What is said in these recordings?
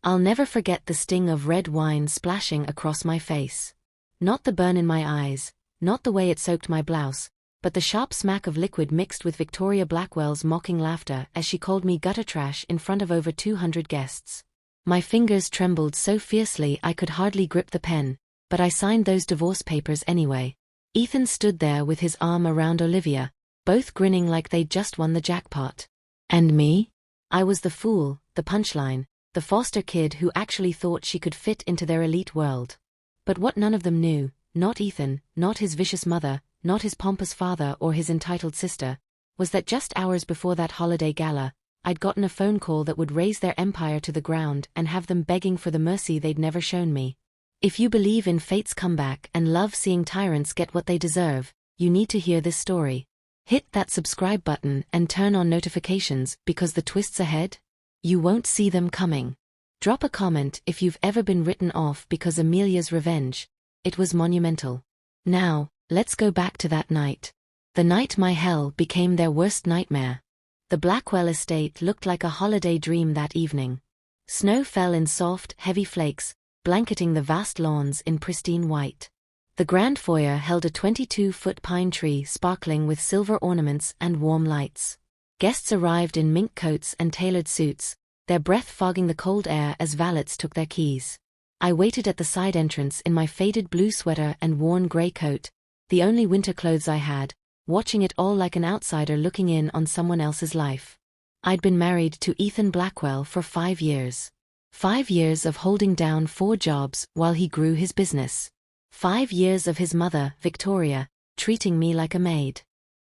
I'll never forget the sting of red wine splashing across my face. Not the burn in my eyes, not the way it soaked my blouse, but the sharp smack of liquid mixed with Victoria Blackwell's mocking laughter as she called me gutter trash in front of over 200 guests. My fingers trembled so fiercely I could hardly grip the pen, but I signed those divorce papers anyway. Ethan stood there with his arm around Olivia, both grinning like they'd just won the jackpot. And me? I was the fool, the punchline, the foster kid who actually thought she could fit into their elite world. But what none of them knew, not Ethan, not his vicious mother, not his pompous father or his entitled sister, was that just hours before that holiday gala, I'd gotten a phone call that would raise their empire to the ground and have them begging for the mercy they'd never shown me. If you believe in fate's comeback and love seeing tyrants get what they deserve, you need to hear this story. Hit that subscribe button and turn on notifications because the twists ahead? You won't see them coming. Drop a comment if you've ever been written off because Amelia's revenge. It was monumental. Now, let's go back to that night. The night my hell became their worst nightmare. The Blackwell estate looked like a holiday dream that evening. Snow fell in soft, heavy flakes, blanketing the vast lawns in pristine white. The grand foyer held a 22-foot pine tree sparkling with silver ornaments and warm lights. Guests arrived in mink coats and tailored suits, their breath fogging the cold air as valets took their keys. I waited at the side entrance in my faded blue sweater and worn gray coat, the only winter clothes I had, watching it all like an outsider looking in on someone else's life. I'd been married to Ethan Blackwell for 5 years. 5 years of holding down 4 jobs while he grew his business. 5 years of his mother, Victoria, treating me like a maid.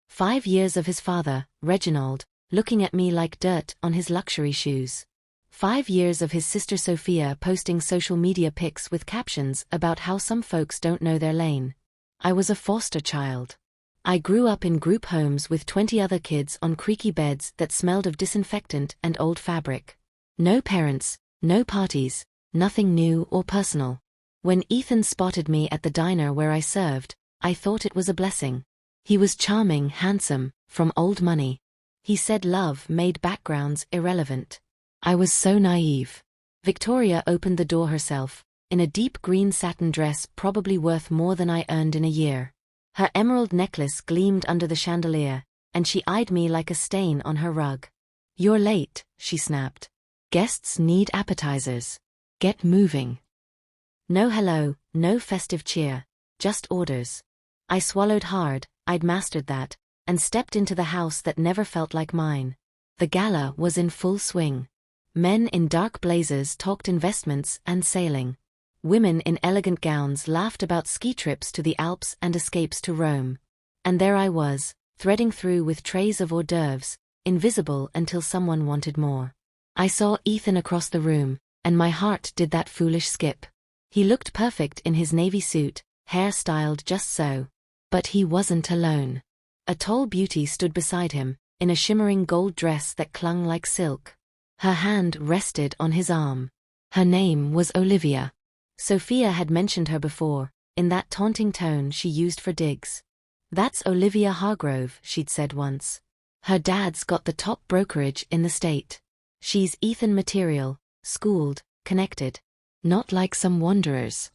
5 years of his father, Reginald, looking at me like dirt on his luxury shoes. 5 years of his sister Sophia posting social media pics with captions about how some folks don't know their lane. I was a foster child. I grew up in group homes with 20 other kids on creaky beds that smelled of disinfectant and old fabric. No parents, no parties, nothing new or personal. When Ethan spotted me at the diner where I served, I thought it was a blessing. He was charming, handsome, from old money. He said love made backgrounds irrelevant. I was so naive. Victoria opened the door herself, in a deep green satin dress probably worth more than I earned in a year. Her emerald necklace gleamed under the chandelier, and she eyed me like a stain on her rug. "You're late," she snapped. "Guests need appetizers. Get moving." No hello, no festive cheer, just orders. I swallowed hard, I'd mastered that, and stepped into the house that never felt like mine. The gala was in full swing. Men in dark blazers talked investments and sailing. Women in elegant gowns laughed about ski trips to the Alps and escapes to Rome. And there I was, threading through with trays of hors d'oeuvres, invisible until someone wanted more. I saw Ethan across the room, and my heart did that foolish skip. He looked perfect in his navy suit, hair styled just so. But he wasn't alone. A tall beauty stood beside him, in a shimmering gold dress that clung like silk. Her hand rested on his arm. Her name was Olivia. Sophia had mentioned her before, in that taunting tone she used for digs. "That's Olivia Hargrove," she'd said once. "Her dad's got the top brokerage in the state. She's Ethan material, schooled, connected. Not like some wanderers."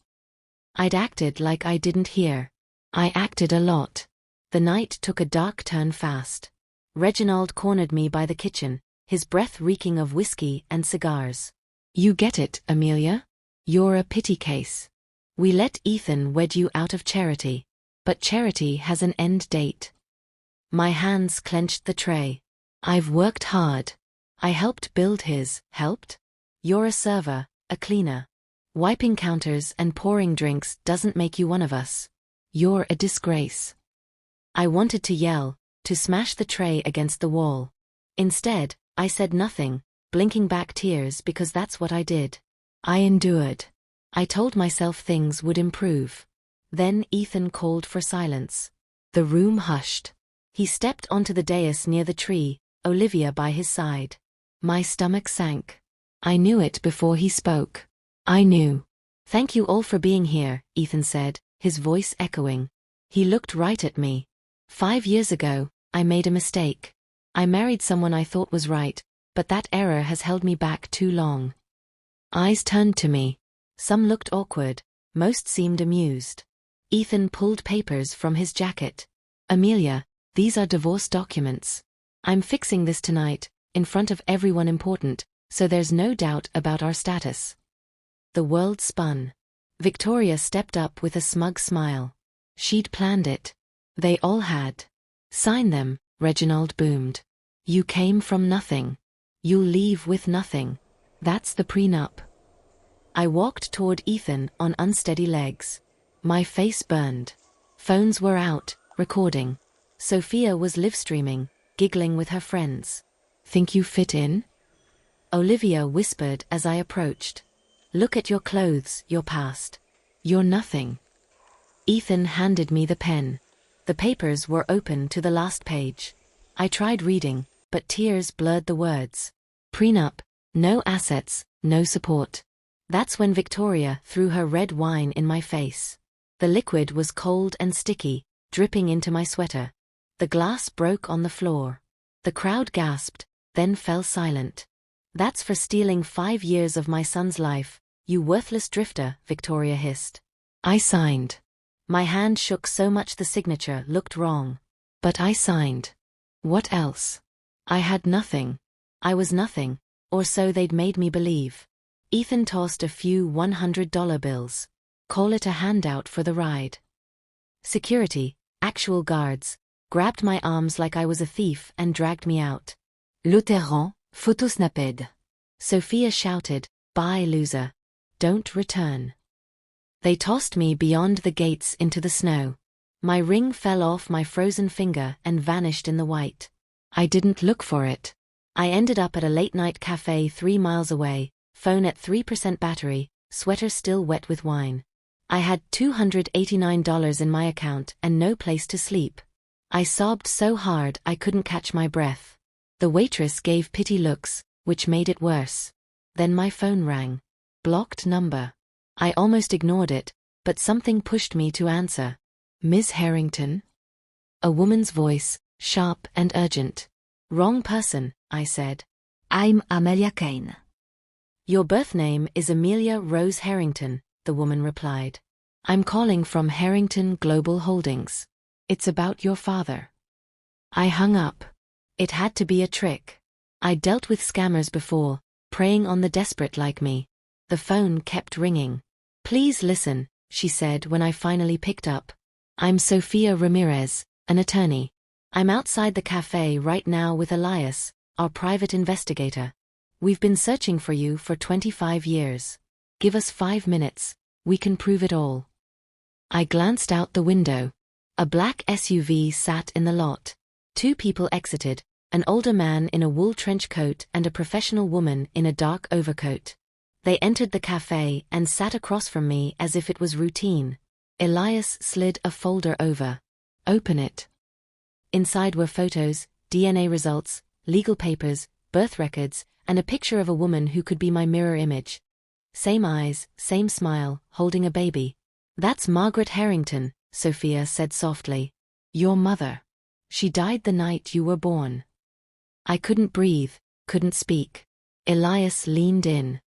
I'd acted like I didn't hear. I acted a lot. The night took a dark turn fast. Reginald cornered me by the kitchen, his breath reeking of whiskey and cigars. "You get it, Amelia? You're a pity case. We let Ethan wed you out of charity. But charity has an end date." My hands clenched the tray. "I've worked hard. I helped build his, helped? You're a server, a cleaner. Wiping counters and pouring drinks doesn't make you one of us. You're a disgrace." I wanted to yell, to smash the tray against the wall. Instead, I said nothing, blinking back tears because that's what I did. I endured. I told myself things would improve. Then Ethan called for silence. The room hushed. He stepped onto the dais near the tree, Olivia by his side. My stomach sank. I knew it before he spoke. I knew. "Thank you all for being here," Ethan said, his voice echoing. He looked right at me. 5 years ago, I made a mistake. I married someone I thought was right, but that error has held me back too long. Eyes turned to me. Some looked awkward, most seemed amused. Ethan pulled papers from his jacket. Amelia, these are divorce documents. I'm fixing this tonight, in front of everyone important, so there's no doubt about our status. The world spun. Victoria stepped up with a smug smile. She'd planned it. They all had. Sign them, Reginald boomed. You came from nothing. You'll leave with nothing. That's the prenup. I walked toward Ethan on unsteady legs. My face burned. Phones were out, recording. Sophia was live-streaming, giggling with her friends. Think you fit in? Olivia whispered as I approached. Look at your clothes, your past. You're nothing. Ethan handed me the pen. The papers were open to the last page. I tried reading, but tears blurred the words. Prenup, no assets, no support. That's when Victoria threw her red wine in my face. The liquid was cold and sticky, dripping into my sweater. The glass broke on the floor. The crowd gasped, then fell silent. That's for stealing 5 years of my son's life, you worthless drifter, Victoria hissed. I signed. My hand shook so much the signature looked wrong. But I signed. What else? I had nothing. I was nothing, or so they'd made me believe. Ethan tossed a few $100 bills. Call it a handout for the ride. Security, actual guards, grabbed my arms like I was a thief and dragged me out. Le terrain, photo snapped. Sophia shouted, bye loser. Don't return. They tossed me beyond the gates into the snow. My ring fell off my frozen finger and vanished in the white. I didn't look for it. I ended up at a late-night cafe 3 miles away, phone at 3% battery, sweater still wet with wine. I had $289 in my account and no place to sleep. I sobbed so hard I couldn't catch my breath. The waitress gave pity looks, which made it worse. Then my phone rang. Blocked number. I almost ignored it, but something pushed me to answer. Ms. Harrington? A woman's voice, sharp and urgent. Wrong person, I said. I'm Amelia Kane. Your birth name is Amelia Rose Harrington, the woman replied. I'm calling from Harrington Global Holdings. It's about your father. I hung up. It had to be a trick. I'd dealt with scammers before, preying on the desperate like me. The phone kept ringing. Please listen, she said when I finally picked up. I'm Sophia Ramirez, an attorney. I'm outside the cafe right now with Elias, our private investigator. We've been searching for you for 25 years. Give us 5 minutes, we can prove it all. I glanced out the window. A black SUV sat in the lot. 2 people exited, an older man in a wool trench coat and a professional woman in a dark overcoat. They entered the cafe and sat across from me as if it was routine. Elias slid a folder over. Open it. Inside were photos, DNA results, legal papers, birth records, and a picture of a woman who could be my mirror image. Same eyes, same smile, holding a baby. That's Margaret Harrington, Sophia said softly. Your mother. She died the night you were born. I couldn't breathe, couldn't speak. Elias leaned in.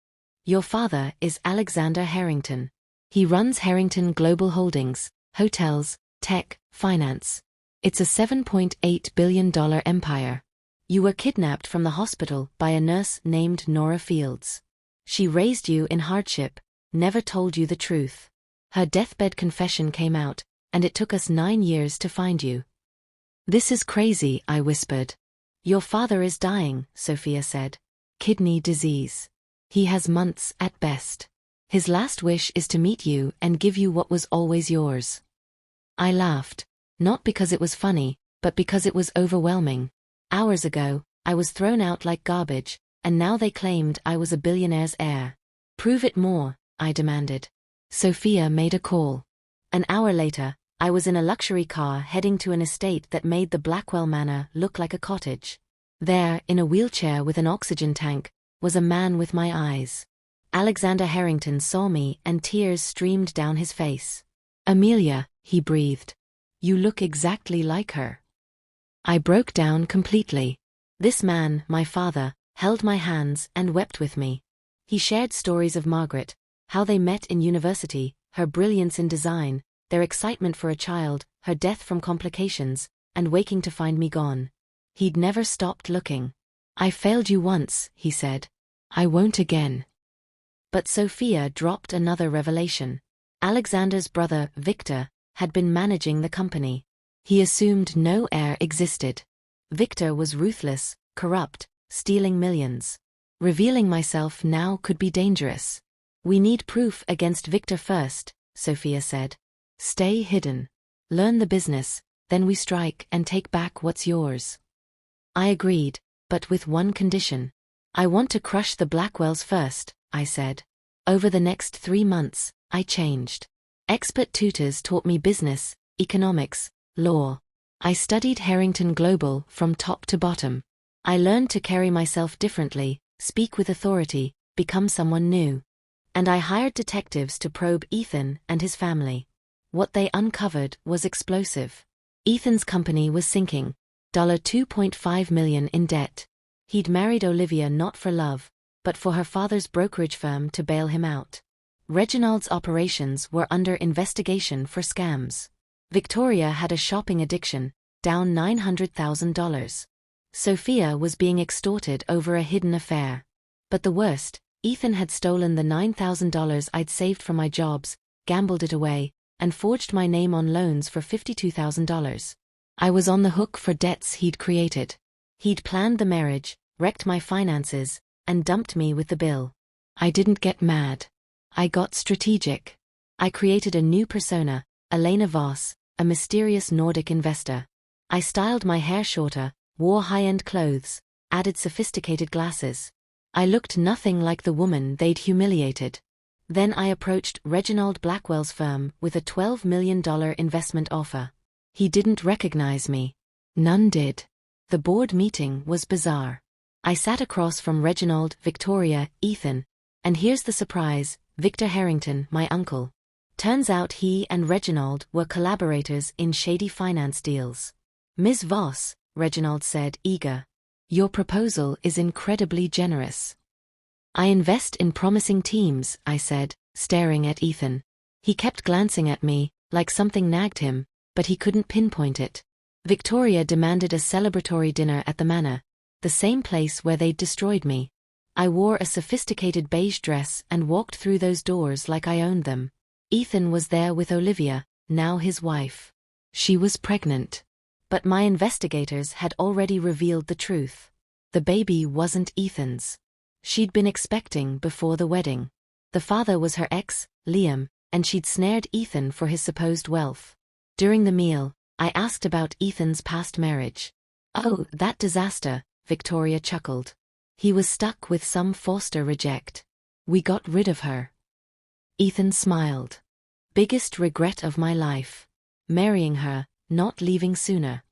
Your father is Alexander Harrington. He runs Harrington Global Holdings, hotels, tech, finance. It's a $7.8 billion empire. You were kidnapped from the hospital by a nurse named Nora Fields. She raised you in hardship, never told you the truth. Her deathbed confession came out, and it took us 9 years to find you. This is crazy, I whispered. Your father is dying, Sophia said. Kidney disease. He has months at best. His last wish is to meet you and give you what was always yours. I laughed, not because it was funny, but because it was overwhelming. Hours ago, I was thrown out like garbage, and now they claimed I was a billionaire's heir. Prove it more, I demanded. Sophia made a call. An hour later, I was in a luxury car heading to an estate that made the Blackwell Manor look like a cottage. There, in a wheelchair with an oxygen tank, was a man with my eyes. Alexander Harrington saw me and tears streamed down his face. Amelia, he breathed. You look exactly like her. I broke down completely. This man, my father, held my hands and wept with me. He shared stories of Margaret, how they met in university, her brilliance in design, their excitement for a child, her death from complications, and waking to find me gone. He'd never stopped looking. "I failed you once," he said. "I won't again." But Sophia dropped another revelation. Alexander's brother, Victor, had been managing the company. He assumed no heir existed. Victor was ruthless, corrupt, stealing millions. Revealing myself now could be dangerous. "We need proof against Victor first," Sophia said. "Stay hidden. Learn the business, then we strike and take back what's yours." I agreed, but with one condition. "I want to crush the Blackwells first," I said. Over the next 3 months, I changed. Expert tutors taught me business, economics, law. I studied Harrington Global from top to bottom. I learned to carry myself differently, speak with authority, become someone new. And I hired detectives to probe Ethan and his family. What they uncovered was explosive. Ethan's company was sinking. $2.5 million in debt. He'd married Olivia not for love, but for her father's brokerage firm to bail him out. Reginald's operations were under investigation for scams. Victoria had a shopping addiction, down $900,000. Sophia was being extorted over a hidden affair. But the worst, Ethan had stolen the $9,000 I'd saved from my jobs, gambled it away, and forged my name on loans for $52,000. I was on the hook for debts he'd created. He'd planned the marriage, wrecked my finances, and dumped me with the bill. I didn't get mad. I got strategic. I created a new persona, Elena Voss, a mysterious Nordic investor. I styled my hair shorter, wore high-end clothes, added sophisticated glasses. I looked nothing like the woman they'd humiliated. Then I approached Reginald Blackwell's firm with a $12 million investment offer. He didn't recognize me. None did. The board meeting was bizarre. I sat across from Reginald, Victoria, Ethan, and here's the surprise, Victor Harrington, my uncle. Turns out he and Reginald were collaborators in shady finance deals. "Ms. Voss," Reginald said, eager. "Your proposal is incredibly generous." "I invest in promising teams," I said, staring at Ethan. He kept glancing at me, like something nagged him, but he couldn't pinpoint it. Victoria demanded a celebratory dinner at the Manor, the same place where they'd destroyed me. I wore a sophisticated beige dress and walked through those doors like I owned them. Ethan was there with Olivia, now his wife. She was pregnant. But my investigators had already revealed the truth. The baby wasn't Ethan's. She'd been expecting before the wedding. The father was her ex, Liam, and she'd snared Ethan for his supposed wealth. During the meal, I asked about Ethan's past marriage. "Oh, that disaster," Victoria chuckled. "He was stuck with some Forster reject. We got rid of her." Ethan smiled. "Biggest regret of my life. Marrying her, not leaving sooner."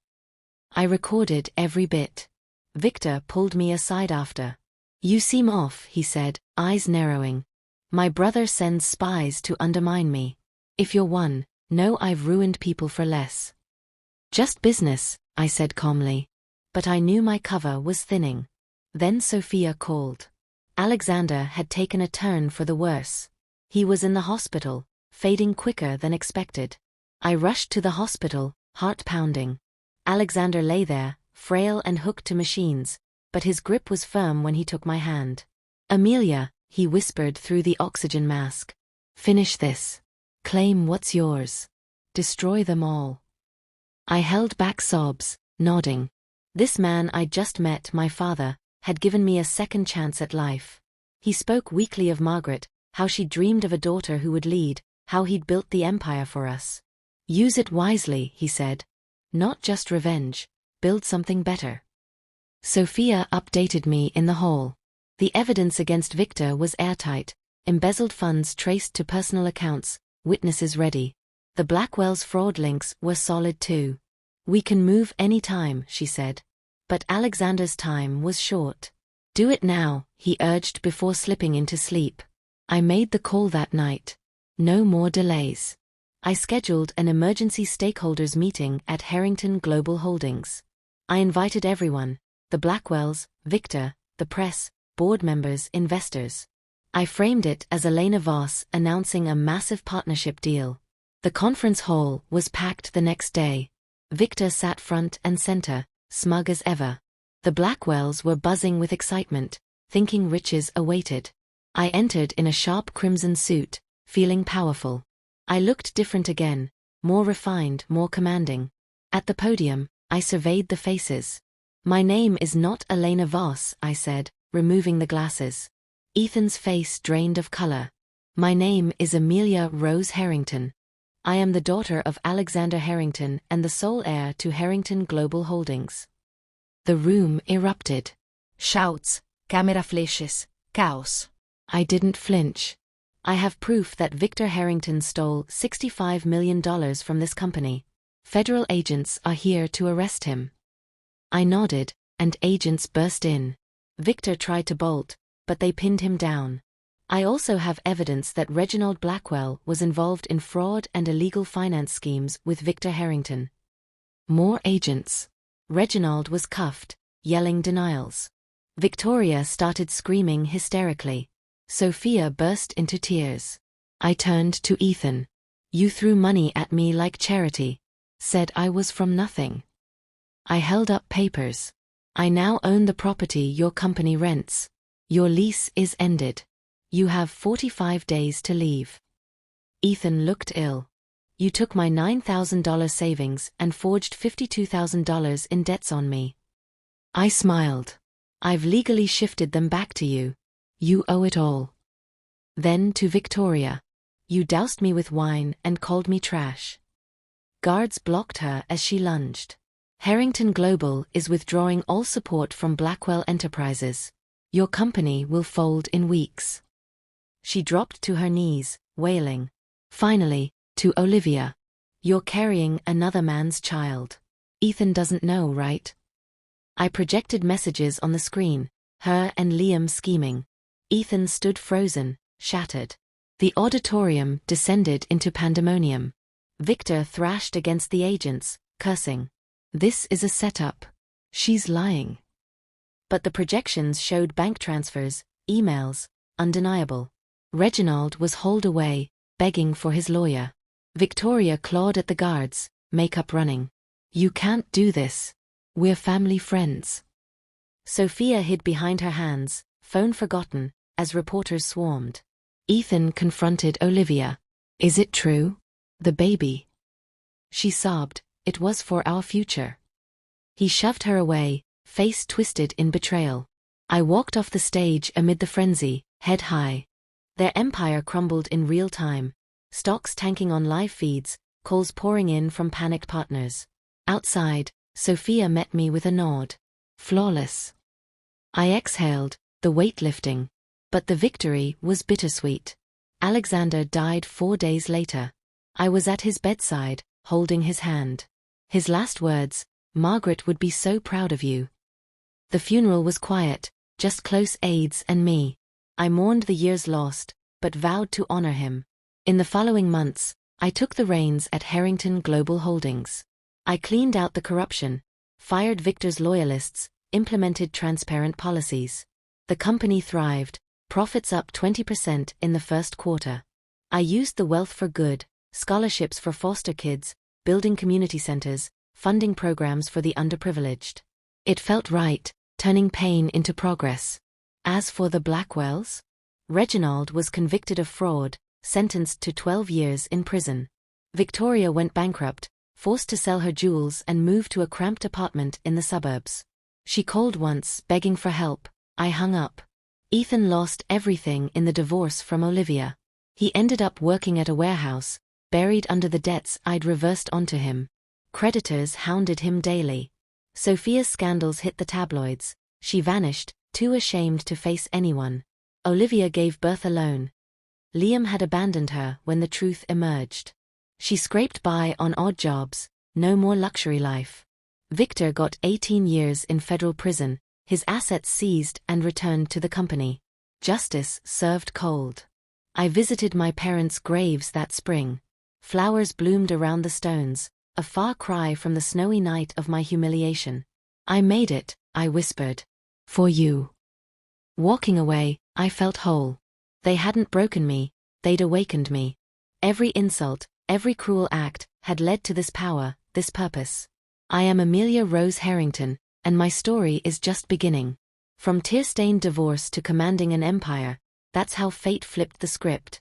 I recorded every bit. Victor pulled me aside after. "You seem off," he said, eyes narrowing. "My brother sends spies to undermine me. If you're one, know I've ruined people for less." "Just business," I said calmly. But I knew my cover was thinning. Then Sophia called. Alexander had taken a turn for the worse. He was in the hospital, fading quicker than expected. I rushed to the hospital, heart pounding. Alexander lay there, frail and hooked to machines, but his grip was firm when he took my hand. "Amelia," he whispered through the oxygen mask. "Finish this. Claim what's yours. Destroy them all." I held back sobs, nodding. This man I'd just met, my father, had given me a second chance at life. He spoke weakly of Margaret, how she dreamed of a daughter who would lead, how he'd built the empire for us. "Use it wisely," he said. "Not just revenge. Build something better." Sophia updated me in the hall. The evidence against Victor was airtight, embezzled funds traced to personal accounts, witnesses ready. The Blackwell's fraud links were solid too. "We can move any time," she said. But Alexander's time was short. "Do it now," he urged before slipping into sleep. I made the call that night. No more delays. I scheduled an emergency stakeholders meeting at Harrington Global Holdings. I invited everyone, the Blackwells, Victor, the press, board members, investors. I framed it as Elena Voss announcing a massive partnership deal. The conference hall was packed the next day. Victor sat front and center, smug as ever. The Blackwells were buzzing with excitement, thinking riches awaited. I entered in a sharp crimson suit, feeling powerful. I looked different again, more refined, more commanding. At the podium, I surveyed the faces. My name is not Elena Voss, I said, removing the glasses. Ethan's face drained of color. My name is Amelia Rose Harrington. I am the daughter of Alexander Harrington and the sole heir to Harrington Global Holdings. The room erupted. Shouts, camera flashes, chaos. I didn't flinch. I have proof that Victor Harrington stole $65 million from this company. Federal agents are here to arrest him. I nodded, and agents burst in. Victor tried to bolt, but they pinned him down. I also have evidence that Reginald Blackwell was involved in fraud and illegal finance schemes with Victor Harrington. More agents. Reginald was cuffed, yelling denials. Victoria started screaming hysterically. Sophia burst into tears. I turned to Ethan. You threw money at me like charity. Said I was from nothing. I held up papers. I now own the property your company rents. Your lease is ended. You have 45 days to leave. Ethan looked ill. You took my $9,000 savings and forged $52,000 in debts on me. I smiled. I've legally shifted them back to you. You owe it all. Then to Victoria. You doused me with wine and called me trash. Guards blocked her as she lunged. Harrington Global is withdrawing all support from Blackwell Enterprises. Your company will fold in weeks. She dropped to her knees, wailing. Finally, to Olivia. You're carrying another man's child. Ethan doesn't know, right? I projected messages on the screen, her and Liam scheming. Ethan stood frozen, shattered. The auditorium descended into pandemonium. Victor thrashed against the agents, cursing. This is a setup. She's lying. But the projections showed bank transfers, emails, undeniable. Reginald was hauled away, begging for his lawyer. Victoria clawed at the guards, makeup running. You can't do this. We're family friends. Sophia hid behind her hands, phone forgotten, as reporters swarmed. Ethan confronted Olivia. Is it true? The baby. She sobbed. It was for our future. He shoved her away, face twisted in betrayal. I walked off the stage amid the frenzy, head high. Their empire crumbled in real time. Stocks tanking on live feeds, calls pouring in from panicked partners. Outside, Sophia met me with a nod. Flawless. I exhaled, the weight lifting. But the victory was bittersweet. Alexander died 4 days later. I was at his bedside, holding his hand. His last words, Margaret would be so proud of you. The funeral was quiet, just close aides and me. I mourned the years lost, but vowed to honor him. In the following months, I took the reins at Harrington Global Holdings. I cleaned out the corruption, fired Victor's loyalists, implemented transparent policies. The company thrived, profits up 20% in the first quarter. I used the wealth for good, scholarships for foster kids, building community centers, funding programs for the underprivileged. It felt right, turning pain into progress. As for the Blackwells, Reginald was convicted of fraud, sentenced to 12 years in prison. Victoria went bankrupt, forced to sell her jewels and move to a cramped apartment in the suburbs. She called once, begging for help. I hung up. Ethan lost everything in the divorce from Olivia. He ended up working at a warehouse, buried under the debts I'd reversed onto him. Creditors hounded him daily. Sophia's scandals hit the tabloids. She vanished, too ashamed to face anyone. Olivia gave birth alone. Liam had abandoned her when the truth emerged. She scraped by on odd jobs, no more luxury life. Victor got 18 years in federal prison, his assets seized and returned to the company. Justice served cold. I visited my parents' graves that spring. Flowers bloomed around the stones, a far cry from the snowy night of my humiliation. I made it, I whispered. For you. Walking away, I felt whole. They hadn't broken me, they'd awakened me. Every insult, every cruel act, had led to this power, this purpose. I am Amelia Rose Harrington, and my story is just beginning. From tear-stained divorce to commanding an empire, that's how fate flipped the script.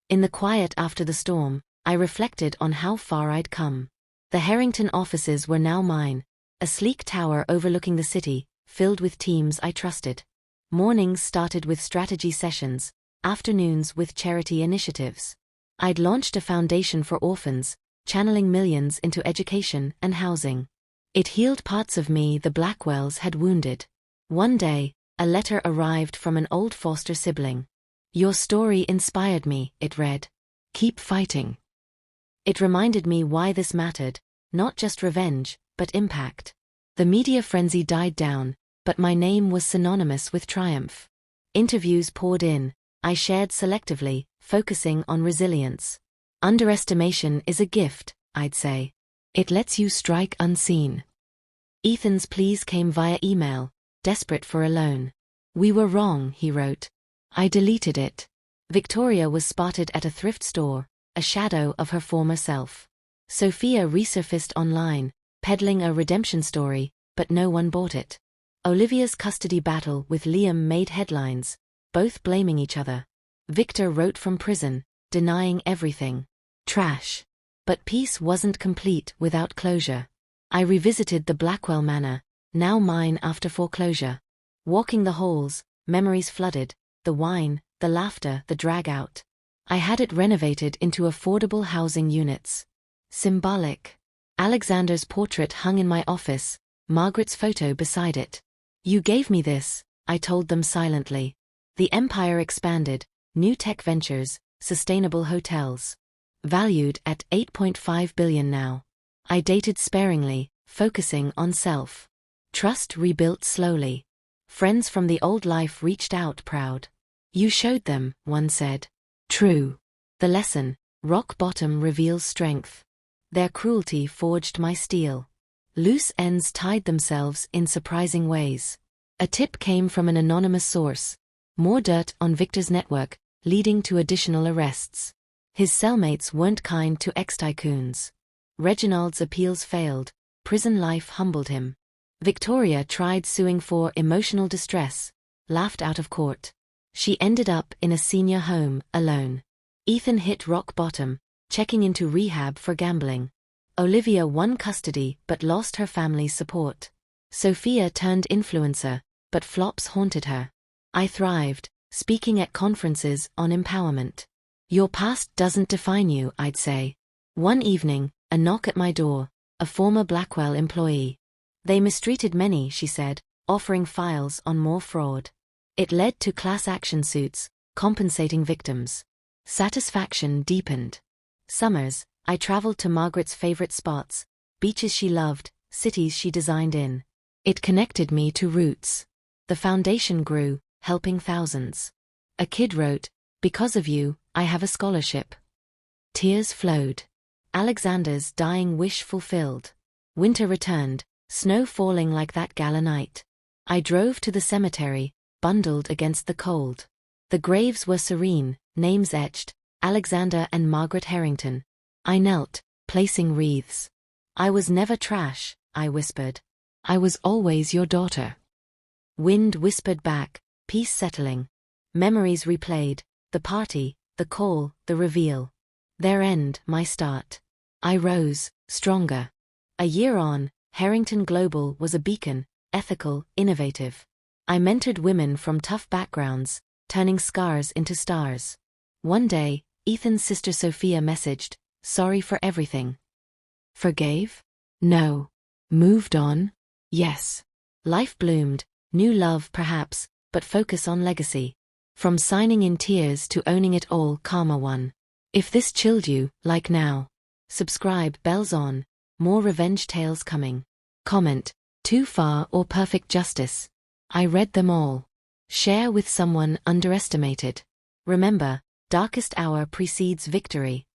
In the quiet after the storm, I reflected on how far I'd come. The Harrington offices were now mine, a sleek tower overlooking the city, filled with teams I trusted. Mornings started with strategy sessions, afternoons with charity initiatives. I'd launched a foundation for orphans, channeling millions into education and housing. It healed parts of me the Blackwells had wounded. One day, a letter arrived from an old foster sibling. "Your story inspired me," it read. "Keep fighting." It reminded me why this mattered, not just revenge, but impact. The media frenzy died down, but my name was synonymous with triumph. Interviews poured in, I shared selectively, focusing on resilience. Underestimation is a gift, I'd say. It lets you strike unseen. Ethan's pleas came via email, desperate for a loan. "We were wrong," he wrote. I deleted it. Victoria was spotted at a thrift store, a shadow of her former self. Sophia resurfaced online, peddling a redemption story, but no one bought it. Olivia's custody battle with Liam made headlines, both blaming each other. Victor wrote from prison, denying everything. Trash. But peace wasn't complete without closure. I revisited the Blackwell Manor, now mine after foreclosure. Walking the halls, memories flooded, the wine, the laughter, the drag-out. I had it renovated into affordable housing units. Symbolic. Alexander's portrait hung in my office, Margaret's photo beside it. "You gave me this," I told them silently. The empire expanded, new tech ventures, sustainable hotels. Valued at $8.5 billion now. I dated sparingly, focusing on self. Trust rebuilt slowly. Friends from the old life reached out proud. "You showed them," one said. True. The lesson, rock bottom reveals strength. Their cruelty forged my steel. Loose ends tied themselves in surprising ways. A tip came from an anonymous source. More dirt on Victor's network, leading to additional arrests. His cellmates weren't kind to ex-tycoons. Reginald's appeals failed, prison life humbled him. Victoria tried suing for emotional distress, laughed out of court. She ended up in a senior home, alone. Ethan hit rock bottom, checking into rehab for gambling. Olivia won custody but lost her family's support. Sophia turned influencer, but flops haunted her. I thrived, speaking at conferences on empowerment. "Your past doesn't define you," I'd say. One evening, a knock at my door, a former Blackwell employee. "They mistreated many," she said, offering files on more fraud. It led to class action suits, compensating victims. Satisfaction deepened. Summers, I traveled to Margaret's favorite spots, beaches she loved, cities she designed in. It connected me to roots. The foundation grew, helping thousands. A kid wrote, "Because of you, I have a scholarship." Tears flowed. Alexander's dying wish fulfilled. Winter returned, snow falling like that gala night. I drove to the cemetery, bundled against the cold. The graves were serene, names etched, Alexander and Margaret Harrington. I knelt, placing wreaths. "I was never trash," I whispered. "I was always your daughter." Wind whispered back, peace settling. Memories replayed, the party, the call, the reveal. Their end, my start. I rose, stronger. A year on, Harrington Global was a beacon, ethical, innovative. I mentored women from tough backgrounds, turning scars into stars. One day, Ethan's sister Sophia messaged, "Sorry for everything." Forgave? No. Moved on? Yes. Life bloomed, new love perhaps, but focus on legacy. From signing in tears to owning it all, karma won. If this chilled you, like now. Subscribe, bells on, more revenge tales coming. Comment, too far or perfect justice. I read them all. Share with someone underestimated. Remember, darkest hour precedes victory.